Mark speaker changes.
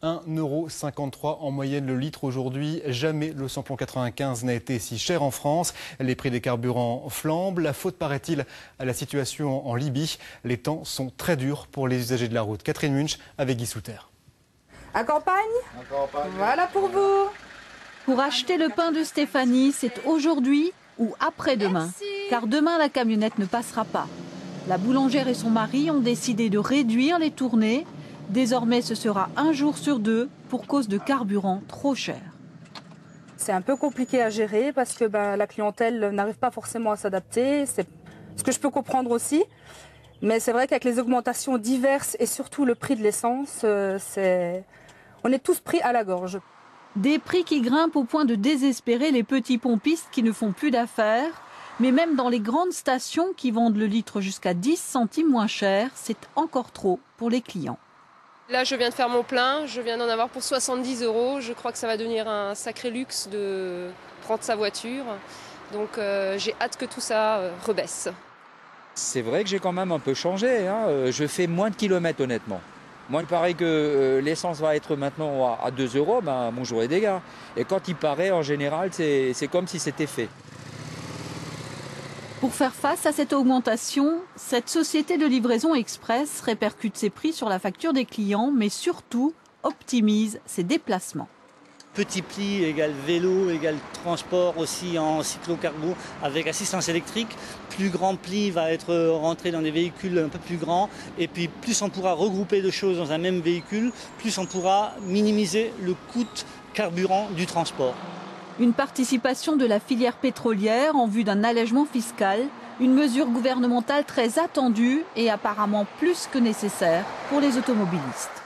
Speaker 1: 1,53 € en moyenne le litre aujourd'hui. Jamais le samplon 95 n'a été si cher en France. Les prix des carburants flambent. La faute, paraît-il, à la situation en Libye. Les temps sont très durs pour les usagers de la route. Catherine Munch avec Guy Souter.
Speaker 2: À campagne, voilà pour vous.
Speaker 3: Pour acheter le pain de Stéphanie, c'est aujourd'hui ou après-demain. Car demain, la camionnette ne passera pas. La boulangère et son mari ont décidé de réduire les tournées. Désormais, ce sera 1 jour sur 2 pour cause de carburant trop cher.
Speaker 2: C'est un peu compliqué à gérer parce que la clientèle n'arrive pas forcément à s'adapter. C'est ce que je peux comprendre aussi. Mais c'est vrai qu'avec les augmentations diverses et surtout le prix de l'essence, on est tous pris à la gorge.
Speaker 3: Des prix qui grimpent au point de désespérer les petits pompistes qui ne font plus d'affaires. Mais même dans les grandes stations qui vendent le litre jusqu'à 10 centimes moins cher, c'est encore trop pour les clients.
Speaker 4: Là, je viens de faire mon plein, je viens d'en avoir pour 70 €. Je crois que ça va devenir un sacré luxe de prendre sa voiture. Donc j'ai hâte que tout ça rebaisse.
Speaker 5: C'est vrai que j'ai quand même un peu changé. Je fais moins de kilomètres honnêtement. Moi, il paraît que l'essence va être maintenant à 2 €, mon jour est dégâts. Et quand il paraît, en général, c'est comme si c'était fait.
Speaker 3: Pour faire face à cette augmentation, cette société de livraison express répercute ses prix sur la facture des clients, mais surtout optimise ses déplacements.
Speaker 6: Petit pli égale vélo, égale transport aussi en cyclocargo avec assistance électrique. Plus grand pli va être rentré dans des véhicules un peu plus grands. Et puis plus on pourra regrouper de choses dans un même véhicule, plus on pourra minimiser le coût carburant du transport.
Speaker 3: Une participation de la filière pétrolière en vue d'un allègement fiscal, une mesure gouvernementale très attendue et apparemment plus que nécessaire pour les automobilistes.